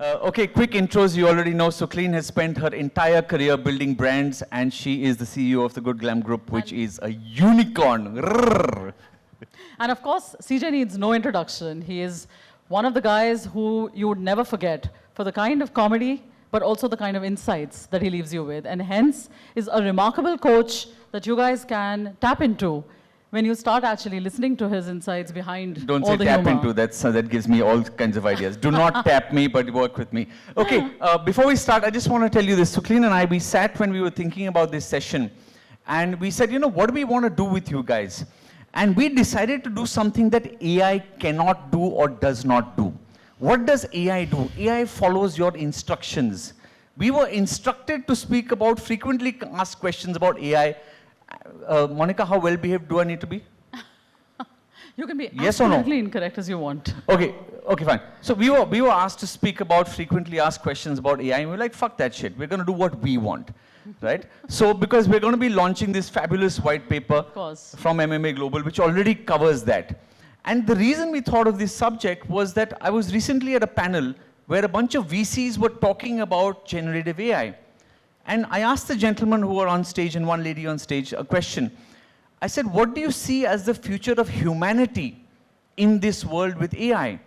Okay, quick intros. You already know Sucleen has spent her entire career building brands, and she is the CEO of the Good Glam Group, which is a unicorn. And of course, CJ needs no introduction. He is one of the guys who you would never forget for the kind of comedy, but also the kind of insights that he leaves you with. And hence is a remarkable coach that you guys can tap into when you start actually listening to his insights behind Don't all say the tap humor. into, that gives me all kinds of ideas. Do not tap me, but work with me. Okay, before we start, I just want to tell you this. Sucleen and I, we sat when we were thinking about this session, and we said, you know, what do we want to do with you guys? And we decided to do something that AI cannot do or does not do. What does AI do? AI follows your instructions. We were instructed to speak about frequently asked questions about AI. Monica, how well behaved do I need to be? You can be Yes or no? absolutely incorrect as you want. Okay, fine. So we were asked to speak about frequently asked questions about AI, and we were like, fuck that shit. We're going to do what we want, right? So because we're going to be launching this fabulous white paper from MMA Global, which already covers that. And the reason we thought of this subject was that I was recently at a panel where a bunch of VCs were talking about generative AI. And I asked the gentlemen who were on stage and one lady on stage a question. I said, what do you see as the future of humanity in this world with AI?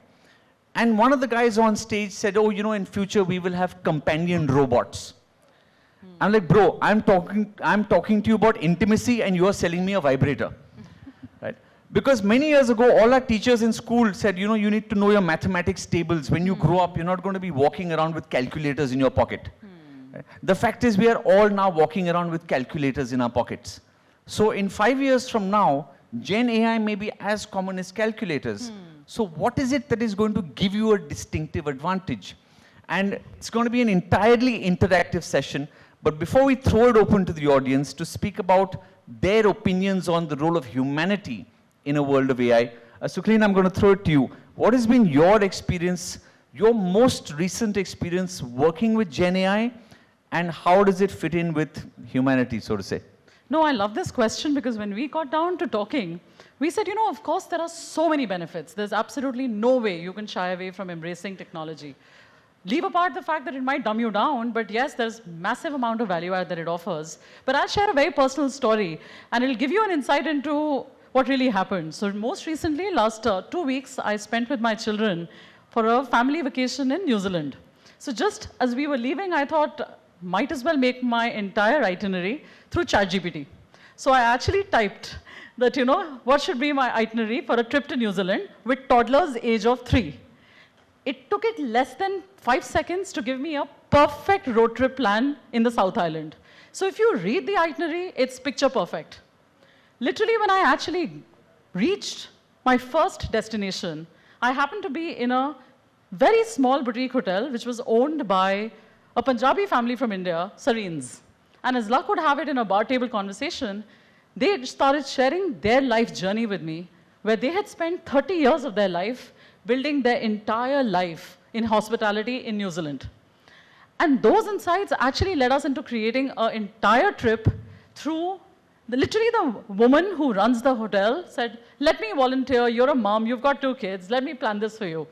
And one of the guys on stage said, oh, you know, in future we will have companion robots. I'm like, bro, I'm talking to you about intimacy and you're selling me a vibrator. Right? Because many years ago, all our teachers in school said, you know, you need to know your mathematics tables. When you grow up, you're not going to be walking around with calculators in your pocket. Right? The fact is, we are all now walking around with calculators in our pockets. So in 5 years from now, Gen AI may be as common as calculators. So what is it that is going to give you a distinctive advantage? And it's going to be an entirely interactive session. But before we throw it open to the audience to speak about their opinions on the role of humanity in a world of AI, Sucleen, I'm going to throw it to you. What has been your experience, your most recent experience working with Gen AI, and how does it fit in with humanity, so to say? No, I love this question because when we got down to talking, we said, you know, of course, there are so many benefits. There's absolutely no way you can shy away from embracing technology. Leave apart the fact that it might dumb you down, but yes, there's massive amount of value add that it offers. But I'll share a very personal story, and it'll give you an insight into what really happened. So most recently, last 2 weeks, I spent with my children for a family vacation in New Zealand. So just as we were leaving, I thought, might as well make my entire itinerary through ChatGPT. So I actually typed that, you know, what should be my itinerary for a trip to New Zealand with toddlers age of 3. It took it less than 5 seconds to give me a perfect road trip plan in the South Island. So if you read the itinerary, it's picture perfect. Literally, when I actually reached my first destination, I happened to be in a very small boutique hotel, which was owned by a Punjabi family from India, Sareens. And as luck would have it, in a bar table conversation, they started sharing their life journey with me, where they had spent 30 years of their life building their entire life in hospitality in New Zealand. And those insights actually led us into creating an entire trip through, literally the woman who runs the hotel said, let me volunteer, you're a mom, you've got 2 kids, let me plan this for you.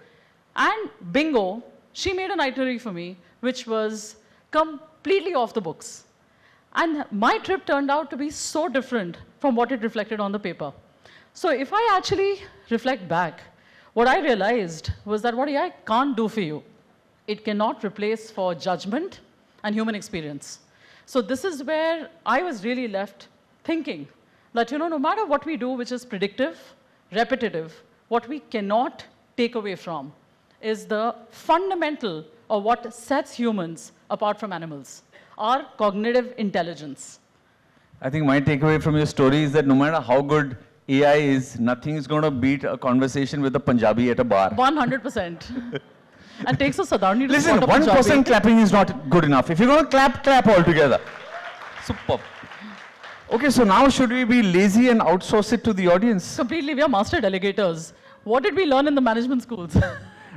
And bingo, she made an itinerary for me, which was completely off the books. And my trip turned out to be so different from what it reflected on the paper. So if I actually reflect back, what I realized was that what AI can't do for you, it cannot replace for judgment and human experience. So this is where I was really left thinking that, you know, no matter what we do, which is predictive, repetitive, what we cannot take away from is the fundamental of what sets humans apart from animals, our cognitive intelligence. I think my takeaway from your story is that no matter how good AI is, nothing is going to beat a conversation with a Punjabi at a bar. 100%. And takes a Sadarni to Listen, spot a 1% Punjabi. clapping is not good enough. If you're going to clap, clap all together. Superb. Okay, so now should we be lazy and outsource it to the audience? Completely, we are master delegators. What did we learn in the management schools?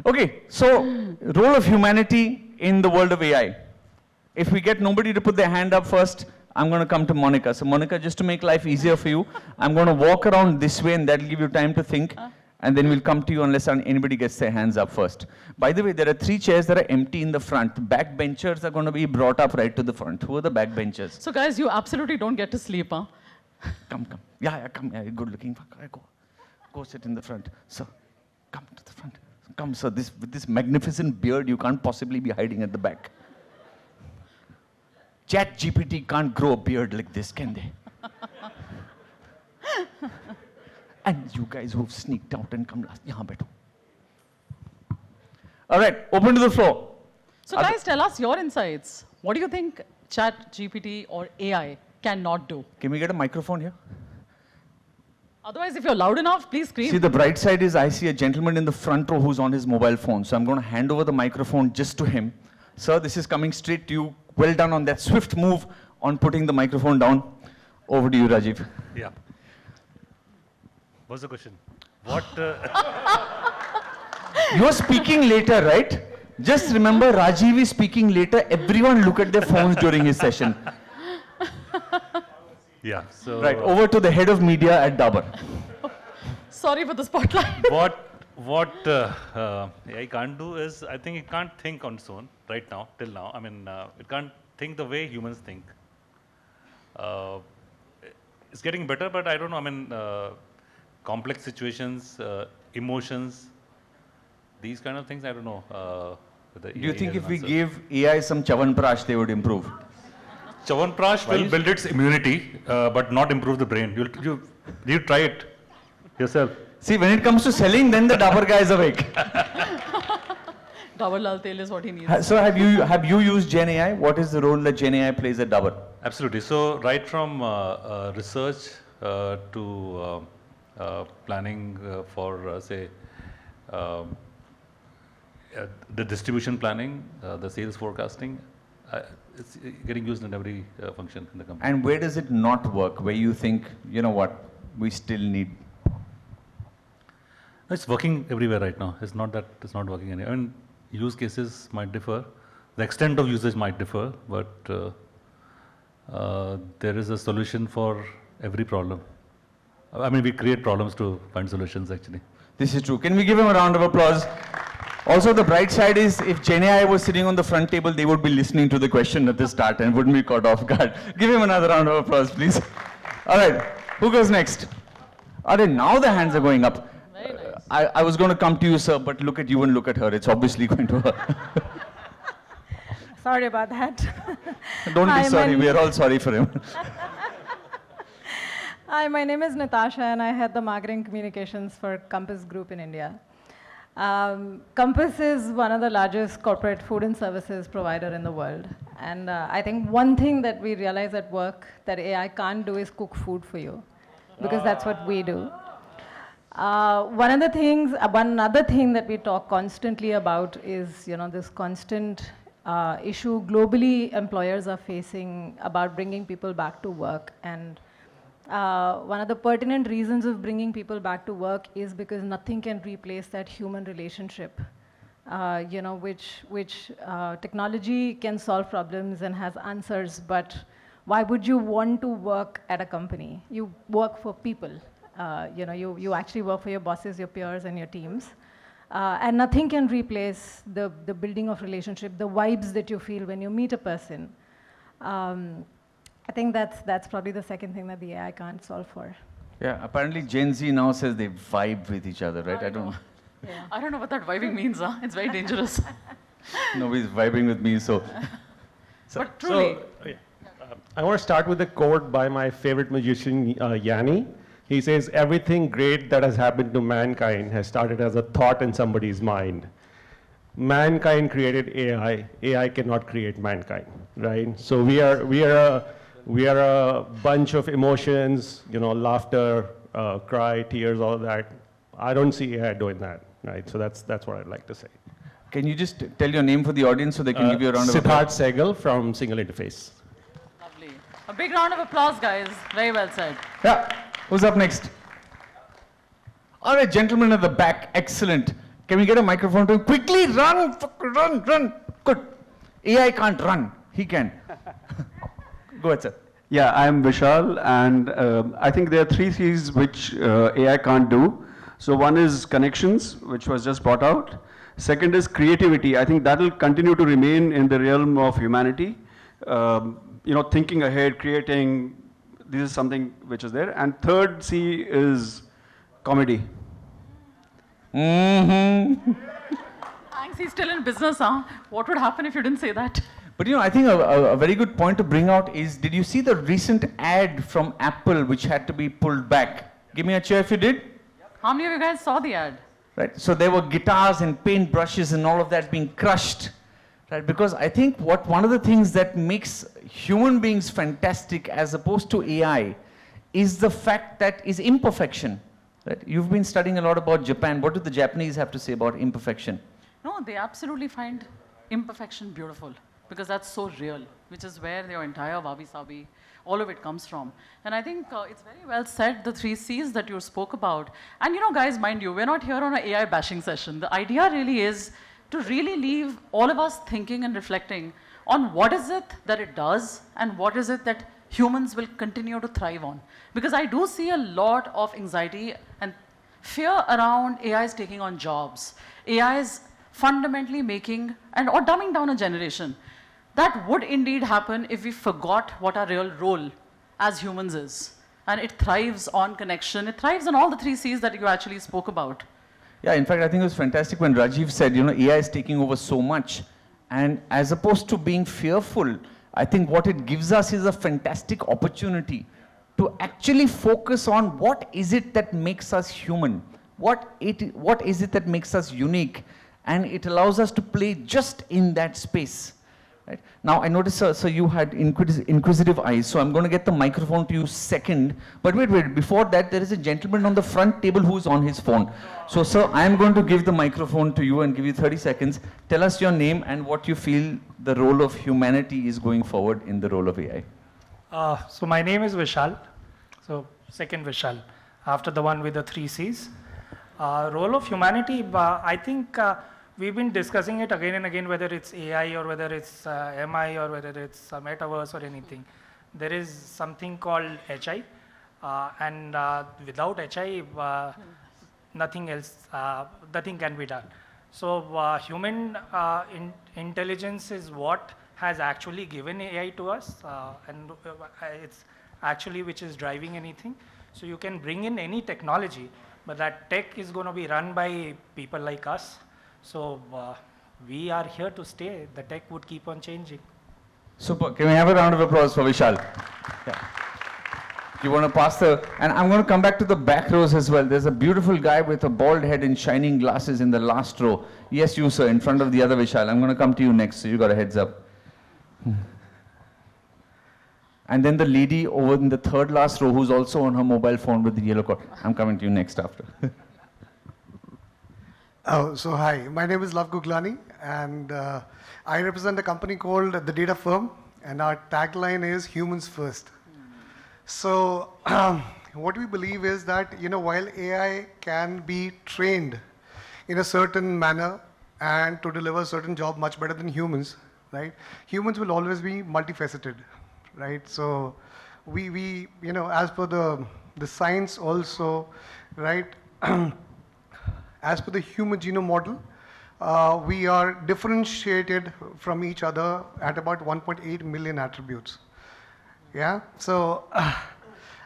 Okay, so role of humanity in the world of AI. If we get nobody to put their hand up first, I'm going to come to Monica. So Monica, just to make life easier for you, I'm going to walk around this way and that'll give you time to think. and then we'll come to you unless anybody gets their hands up first. By the way, there are 3 chairs that are empty in the front. Backbenchers are going to be brought up right to the front. Who are the backbenchers? So guys, you absolutely don't get to sleep, huh? Come. Yeah, come. Yeah, good looking. Go sit in the front. Sir, come to the front. Come, sir. With this magnificent beard, you can't possibly be hiding at the back. ChatGPT can't grow a beard like this, can they? And you guys who've sneaked out and come last, yahan baitho. All right, open to the floor. So guys, tell us your insights. What do you think ChatGPT or AI cannot do? Can we get a microphone here? Otherwise, if you're loud enough, please scream. See, the bright side is I see a gentleman in the front row who's on his mobile phone. So I'm going to hand over the microphone just to him. Sir, this is coming straight to you. Well done on that swift move on putting the microphone down. Over to you, Rajiv. Yeah. What's the question? What? You're speaking later, right? Just remember, Rajiv is speaking later. Everyone look at their phones during his session. Yeah. So. Right, over to the head of media at Dabur. Sorry for the spotlight. What AI can't do is, I think it can't think on its own right now, till now. I mean, it can't think the way humans think. It's getting better, but I don't know. I mean, complex situations, emotions, these kind of things, I don't know. Do you think if we gave AI some Chyawanprash, they would improve? Chyawanprash will build its immunity, but not improve the brain. You try it yourself. See, when it comes to selling, then the Dabur guy is awake. Dabur Lal Tel is what he needs. So have you used Gen AI? What is the role that Gen AI plays at Dabur? Absolutely. So right from research to planning for, say, the distribution planning, the sales forecasting, it's getting used in every function in the company. And where does it not work? Where you think, you know what, we still need? It's working everywhere right now. It's not that it's not working anywhere. I mean, use cases might differ. The extent of usage might differ, but there is a solution for every problem. I mean, we create problems to find solutions, actually. This is true. Can we give him a round of applause? Also, the bright side is if Gen AI was sitting on the front table, they would be listening to the question at the start and wouldn't be caught off guard. Give him another round of applause, please. All right, who goes next? All right, now the hands are going up. Very nice. I was going to come to you, sir, but look at you and look at her. It's obviously going to her. Sorry about that. Don't Hi, be sorry. We are all sorry for him. Hi, my name is Natasha, and I head the marketing communications for Compass Group in India. Compass is one of the largest corporate food and services provider in the world. And I think one thing that we realize at work that AI can't do is cook food for you, because that's what we do. One other thing that we talk constantly about is, this constant issue globally employers are facing about bringing people back to work. And one of the pertinent reasons of bringing people back to work is because nothing can replace that human relationship, which technology can solve problems and has answers, but why would you want to work at a company? You work for people. You actually work for your bosses, your peers, and your teams. And nothing can replace the building of relationship, the vibes that you feel when you meet a person. I think that's probably the second thing that the AI can't solve for. Yeah, apparently Gen Z now says they vibe with each other, right? I don't know. Yeah. I don't know what that vibing means, huh? It's very dangerous. Nobody's vibing with me, so. But truly. I want to start with a quote by my favorite magician, Yanni. He says, everything great that has happened to mankind has started as a thought in somebody's mind. Mankind created AI. AI cannot create mankind, right? So we are a bunch of emotions, laughter, cry, tears, all of that. I don't see AI doing that, right? So that's what I'd like to say. Can you just tell your name for the audience so they can give you a round of applause? Siddharth Sehgal from Single Interface. Lovely. A big round of applause, guys. Very well said. Yeah. Who's up next? All right, gentlemen at the back. Excellent. Can we get a microphone to him? Quickly, run. Run. Good. AI can't run. He can. Go ahead, sir. Yeah, I'm Vishal, and I think there are 3 things which AI can't do. So one is connections, which was just brought out. Second is creativity. I think that will continue to remain in the realm of humanity. Thinking ahead, creating, this is something which is there. And third C is comedy. Mm-hmm. Thanks, he's still in business, huh? What would happen if you didn't say that? But I think a very good point to bring out is, did you see the recent ad from Apple which had to be pulled back? Give me a cheer if you did. How many of you guys saw the ad? Right, so there were guitars and paint brushes and all of that being crushed. Right, because I think one of the things that makes human beings fantastic as opposed to AI is the fact that is imperfection. Right? You've been studying a lot about Japan. What do the Japanese have to say about imperfection? No, they absolutely find imperfection beautiful because that's so real, which is where your entire wabi-sabi, all of it comes from. And I think it's very well said, the 3 C's that you spoke about. And guys, mind you, we're not here on an AI bashing session. The idea really is to really leave all of us thinking and reflecting on what is it that it does and what is it that humans will continue to thrive on. Because I do see a lot of anxiety and fear around AI's taking on jobs. AI's fundamentally making or dumbing down a generation. That would indeed happen if we forgot what our real role as humans is. And it thrives on connection. It thrives on all the 3 C's that you actually spoke about. Yeah, in fact, I think it was fantastic when Rajiv said, AI is taking over so much. And as opposed to being fearful, I think what it gives us is a fantastic opportunity to actually focus on what is it that makes us human? What is it that makes us unique? And it allows us to play just in that space. Right? Now, I noticed, sir, you had inquisitive eyes, so I'm going to get the microphone to you second. But wait, before that, there is a gentleman on the front table who's on his phone. So, sir, I'm going to give the microphone to you and give you 30 seconds. Tell us your name and what you feel the role of humanity is going forward in the role of AI. So my name is Vishal. So second Vishal, after the one with the 3 C's. Role of humanity, I think we've been discussing it again and again, whether it's AI or whether it's MI or whether it's metaverse or anything. There is something called HI, and without HI, nothing else, nothing can be done. So human intelligence is what has actually given AI to us, and it's actually which is driving anything. So you can bring in any technology, but that tech is going to be run by people like us. So we are here to stay. The tech would keep on changing. Super. Can we have a round of applause for Vishal? Yeah. You want to pass and I'm going to come back to the back rows as well. There's a beautiful guy with a bald head and shining glasses in the last row. Yes, you, sir, in front of the other Vishal. I'm going to come to you next, so you got a heads up. And then the lady over in the third last row who's also on her mobile phone with the yellow cord. I'm coming to you next after. So hi, my name is Lav Guglani, and I represent a company called The Data Firm, and our tagline is humans first. So what we believe is that, while AI can be trained in a certain manner and to deliver a certain job much better than humans, right? Humans will always be multifaceted, right? So we as per the science also, right? As per the human genome model, we are differentiated from each other at about 1.8 million attributes. Yeah, so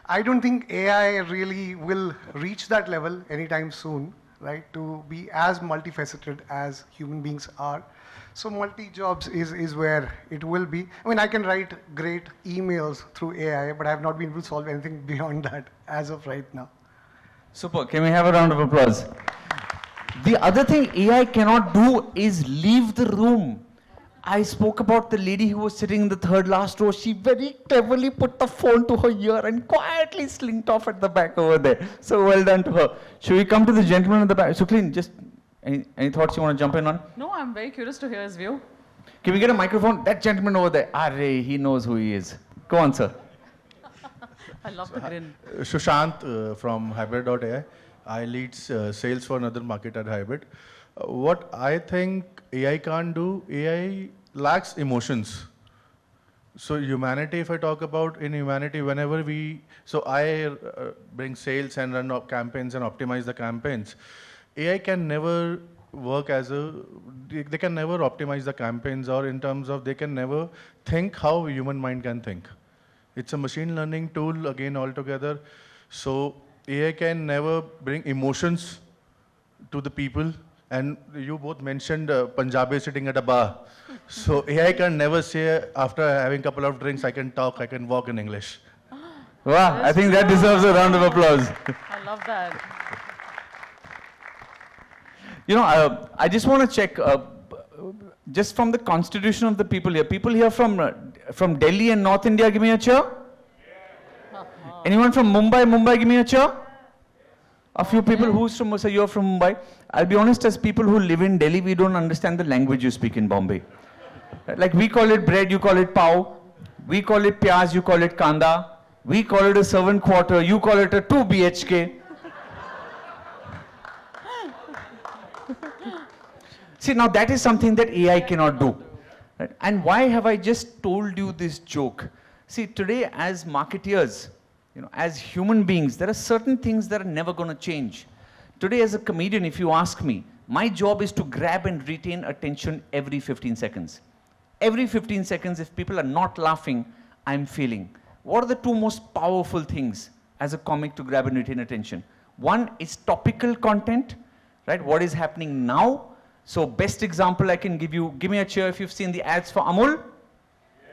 I don't think AI really will reach that level anytime soon, right? To be as multifaceted as human beings are. So multi-jobs is where it will be. I mean, I can write great emails through AI, but I have not been able to solve anything beyond that as of right now. Super. Can we have a round of applause? The other thing AI cannot do is leave the room. I spoke about the lady who was sitting in the third last row. She very cleverly put the phone to her ear and quietly slinked off at the back over there. So well done to her. Should we come to the gentleman in the back? Suklin, just any thoughts you want to jump in on? No, I'm very curious to hear his view. Can we get a microphone? That gentleman over there. Array, he knows who he is. Go on, sir. I love the grin. Sushant from Hybrid.ai. I lead sales for another market at Hybrid. What I think AI can't do, AI lacks emotions. So humanity, if I talk about in humanity, whenever so I bring sales and run campaigns and optimize the campaigns. AI can never work as they can never optimize the campaigns, or in terms of they can never think how a human mind can think. It's a machine learning tool again altogether. So AI can never bring emotions to the people. And you both mentioned Punjabi sitting at a bar. So AI can never say, after having a couple of drinks, I can talk, I can walk in English. Wow, I think that deserves a round of applause. I love that. You know, I just want to check, just from the constitution of the people here from Delhi and North India, give me a cheer. Anyone from Mumbai, give me a cheer. A few people who's from, so you're from Mumbai. I'll be honest, as people who live in Delhi, we don't understand the language you speak in Bombay. Like we call it bread, you call it pav. We call it pyaz, you call it kanda. We call it a servant quarter, you call it a 2 BHK. See, now that is something that AI cannot do. Right? And why have I just told you this joke? See, today as marketeers, you know, as human beings, there are certain things that are never going to change. Today as a comedian, if you ask me, my job is to grab and retain attention every 15 seconds. Every 15 seconds, if people are not laughing, I'm failing. What are the two most powerful things as a comic to grab and retain attention? One is topical content, right? What is happening now? So best example I can give you, give me a cheer if you've seen the ads for Amul.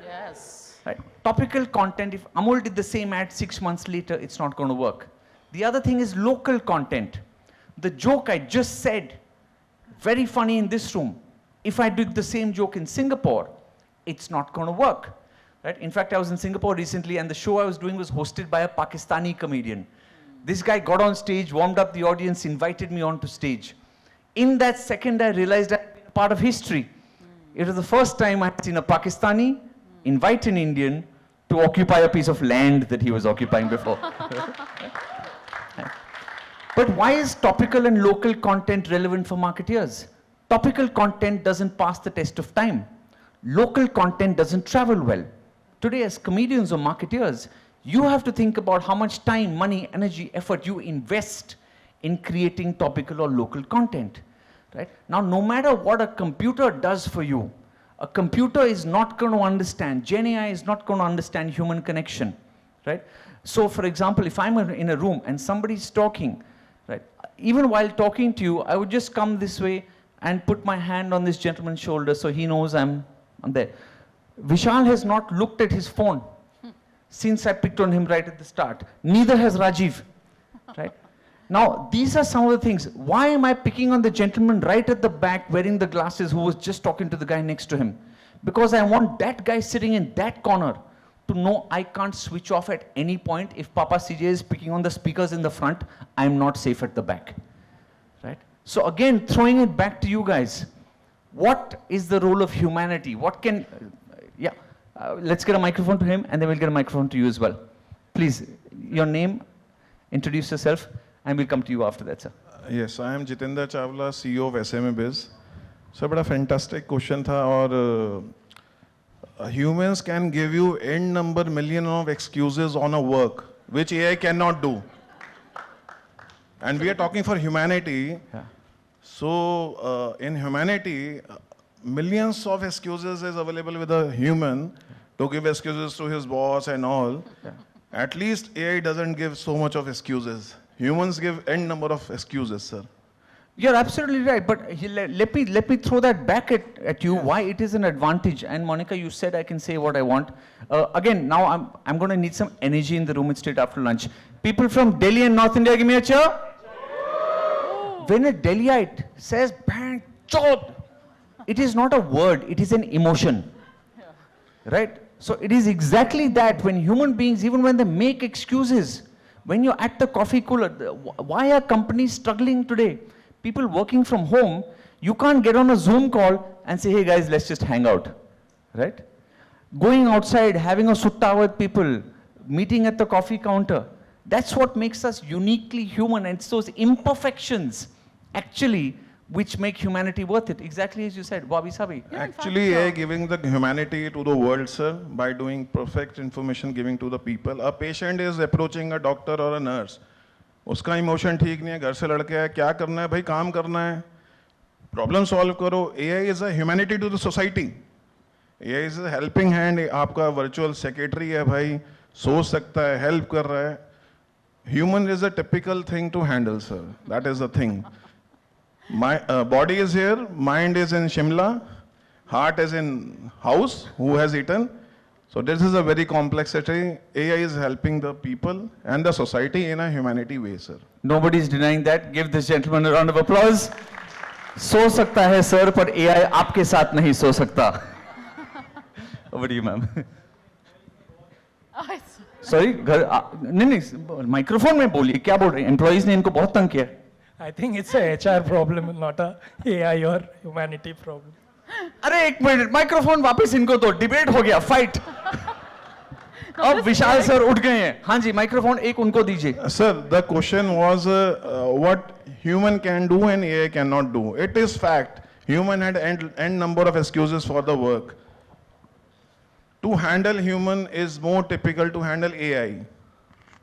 Yes. Right? Topical content, if Amul did the same ad 6 months later, it's not going to work. The other thing is local content. The joke I just said, very funny in this room. If I did the same joke in Singapore, it's not going to work. Right? In fact, I was in Singapore recently and the show I was doing was hosted by a Pakistani comedian. This guy got on stage, warmed up the audience, invited me onto stage. In that second, I realized I'd been a part of history. It was the first time I'd seen a Pakistani invite an Indian to occupy a piece of land that he was occupying before. But why is topical and local content relevant for marketeers? Topical content doesn't pass the test of time. Local content doesn't travel well. Today, as comedians or marketeers, you have to think about how much time, money, energy, effort you invest in creating topical or local content. Right? Now, no matter what a computer does for you, a computer is not going to understand, Gen AI is not going to understand human connection. Right? So, for example, if I'm in a room and somebody's talking, right, even while talking to you, I would just come this way and put my hand on this gentleman's shoulder so he knows I'm there. Vishal has not looked at his phone since I picked on him right at the start. Neither has Rajiv. Right? Now, these are some of the things. Why am I picking on the gentleman right at the back wearing the glasses who was just talking to the guy next to him? Because I want that guy sitting in that corner to know I can't switch off at any point. If Papa CJ is picking on the speakers in the front, I'm not safe at the back. Right? So again, throwing it back to you guys. What is the role of humanity? What can, let's get a microphone to him and then we'll get a microphone to you as well. Please, your name, introduce yourself. And we'll come to you after that, sir. Yes, I am Jitendra Chawla, CEO of SMA Biz. So, but a fantastic question tha, aur humans can give you n number million of excuses on a work, which AI cannot do. And we are talking for humanity. Yeah. So, in humanity, millions of excuses is available with a human to give excuses to his boss and all. Yeah. At least AI doesn't give so much of excuses. Humans give n number of excuses, sir. You're absolutely right, but let me throw that back at you, why it is an advantage. And Monica, you said I can say what I want. Again, now I'm going to need some energy in the room. It's straight after lunch. People from Delhi and North India, give me a cheer. When a Delhiite says, "Bang, chod," it is not a word, it is an emotion. Right? So it is exactly that when human beings, even when they make excuses, when you're at the coffee cooler, why are companies struggling today? People working from home, you can't get on a Zoom call and say, hey guys, let's just hang out, right? Going outside, having a sutta with people, meeting at the coffee counter, that's what makes us uniquely human, and it's those imperfections actually which make humanity worth it. Exactly as you said, Bobby Sabi. Actually, AI giving the humanity to the world, sir, by doing perfect information giving to the people. A patient is approaching a doctor or a nurse. उसका emotion ठीक नहीं है, घर से लड़के है, क्या करना है भाई, काम करना है, प्रॉब्लम सॉल्व करो. AI is a humanity to the society. AI is a helping hand. आपका वर्चुअल सेक्रेटरी है भाई, सोच सकता है, हेल्प कर रहा है. Human is a typical thing to handle, sir. That is the thing. My body is here, mind is in Shimla, heart is in house, who has eaten. So this is a very complexity. AI is helping the people and the society in a humanity way, sir. Nobody is denying that. Give this gentleman a round of applause. सो सकता है sir, पर AI आपके साथ नहीं सो सकता. Over to you, ma'am. Sorry, घर नहीं, microphone में बोलिए, क्या बोल रहे हैं? एम्प्लॉइज ने इनको बहुत तंग किया. I think it's a HR problem, not a AI or humanity problem. अरे एक मिनट, माइक्रोफोन वापस इनको दो, डिबेट हो गया, फाइट. अब विशाल सर उठ गए हैं. हाँ जी, माइक्रोफोन एक उनको दीजिए. Sir, the question was what human can do and AI cannot do. It is fact. Human had n number of excuses for the work. To handle human is more typical to handle AI.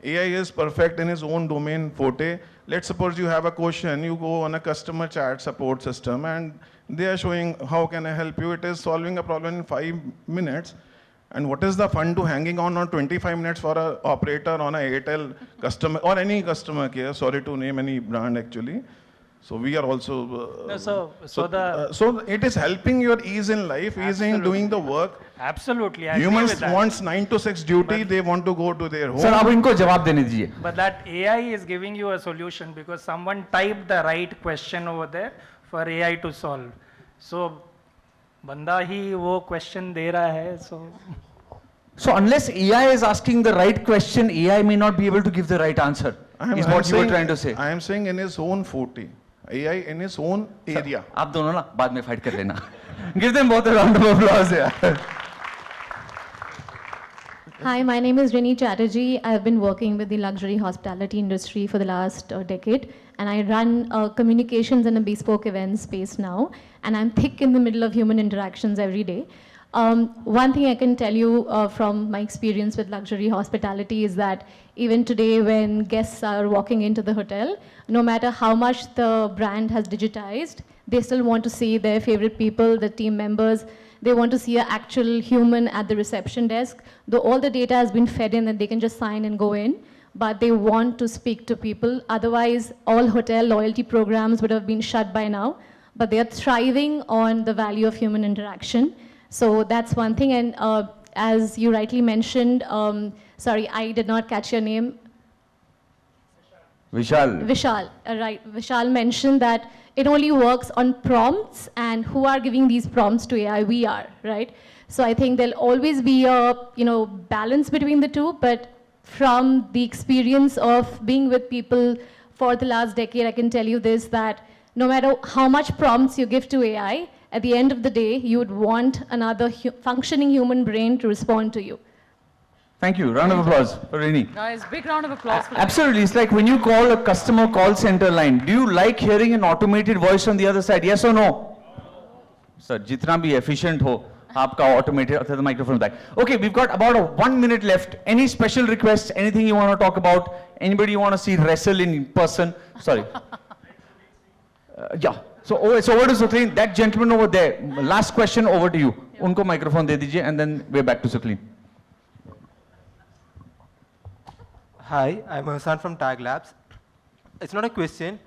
AI is perfect in his own domain forte. Let's suppose you have a question, you go on a customer chat support system and they are showing how can I help you. It is solving a problem in 5 minutes. And what is the fun to hanging on 25 minutes for an operator on a Airtel customer or any customer care? Sorry to name any brand actually. So we are also. So it is helping your ease in life, ease in doing the work. Absolutely, I agree Humans with that. wants 9 to 6 duty. They want to go to their home. Sir, अब इनको जवाब देने दीजिए. But that AI is giving you a solution because someone typed the right question over there for AI to solve. So, बंदा ही वो question दे रहा है. So unless AI is asking the right question, AI may not be able to give the right answer. Is what you were trying to say. I am saying in his own forte. AI in his own area. आप दोनों ना बाद में fight कर लेना. Give them both a round of applause. Yeah. Hi, my name is Rini Chatterjee. I've been working with the luxury hospitality industry for the last decade, and I run communications and a bespoke event space now, and I'm thick in the middle of human interactions every day. One thing I can tell you from my experience with luxury hospitality is that even today when guests are walking into the hotel, no matter how much the brand has digitized, they still want to see their favorite people, the team members. They want to see an actual human at the reception desk. Though all the data has been fed in and they can just sign and go in, but they want to speak to people. Otherwise, all hotel loyalty programs would have been shut by now, but they are thriving on the value of human interaction. So that's one thing. And as you rightly mentioned, sorry, I did not catch your name. Vishal. Vishal, right. Vishal mentioned that it only works on prompts, and who are giving these prompts to AI? We are, right? So I think there'll always be a balance between the two, but from the experience of being with people for the last decade, I can tell you this, that no matter how much prompts you give to AI, at the end of the day, you would want another functioning human brain to respond to you. Thank you. Round of applause for Rini. Guys, big round of applause for Absolutely. It's like when you call a customer call center line, do you like hearing an automated voice on the other side? Yes or no? Sir, jitna bhi efficient ho, aapka automated, the microphone back. Okay, we've got about 1 minute left. Any special requests? Anything you want to talk about? Anybody you want to see wrestle in person? Sorry. Yeah. So over to Suklin. That gentleman over there. Last question over to you. Unko microphone de dijiye, and then we're back to Suklin. Hi, I'm Hassan from Tag Labs. It's not a question.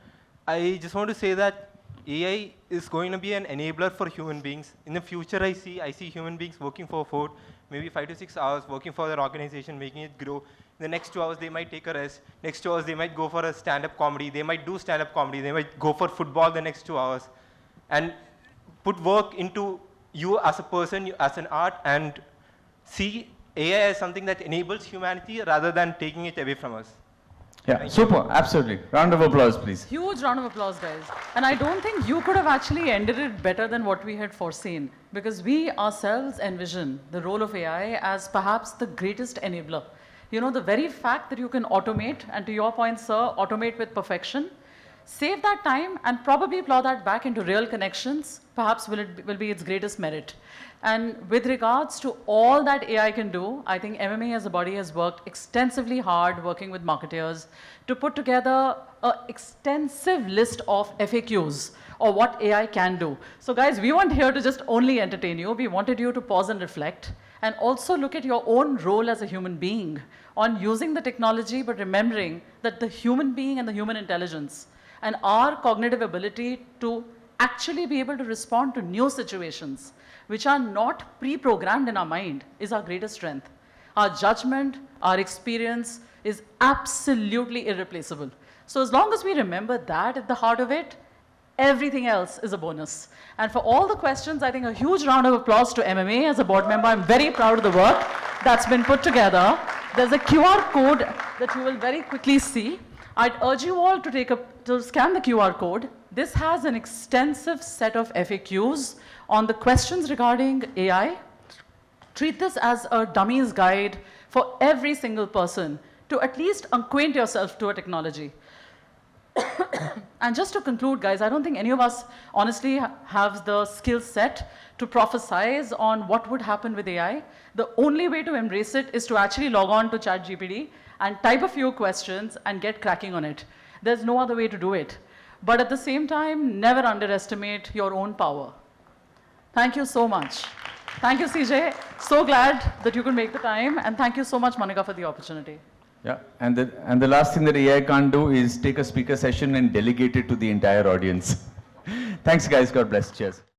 I just want to say that AI is going to be an enabler for human beings. In the future, I see human beings working for 4, maybe 5 to 6 hours, working for their organization, making it grow. In the next 2 hours, they might take a rest. Next 2 hours, they might go for a stand-up comedy. They might do stand-up comedy. They might go for football the next 2 hours. And put work into you as a person, as an art, and see AI as something that enables humanity rather than taking it away from us. Yeah, super, absolutely. Round of applause, please. Huge round of applause, guys. And I don't think you could have actually ended it better than what we had foreseen, because we ourselves envision the role of AI as perhaps the greatest enabler. You know, the very fact that you can automate, and to your point, sir, automate with perfection, Save that time and probably plow that back into real connections, perhaps will be its greatest merit. And with regards to all that AI can do, I think MMA as a body has worked extensively hard working with marketeers to put together an extensive list of FAQs or what AI can do. So guys, we weren't here to just only entertain you. We wanted you to pause and reflect and also look at your own role as a human being on using the technology, but remembering that the human being and the human intelligence and our cognitive ability to actually be able to respond to new situations which are not pre-programmed in our mind is our greatest strength. Our judgment, our experience is absolutely irreplaceable. So as long as we remember that at the heart of it, everything else is a bonus. And for all the questions, I think a huge round of applause to MMA. As a board member, I'm very proud of the work that's been put together. There's a QR code that you will very quickly see. I'd urge you all to scan the QR code. This has an extensive set of FAQs on the questions regarding AI. Treat this as a dummy's guide for every single person to at least acquaint yourself to a technology. And just to conclude, guys, I don't think any of us honestly have the skill set to prophesize on what would happen with AI. The only way to embrace it is to actually log on to ChatGPT and type a few questions and get cracking on it. There's no other way to do it. But at the same time, never underestimate your own power. Thank you so much. Thank you, CJ. So glad that you could make the time. And thank you so much, Monica, for the opportunity. Yeah, and the last thing that AI can't do is take a speaker session and delegate it to the entire audience. Thanks, guys. God bless. Cheers.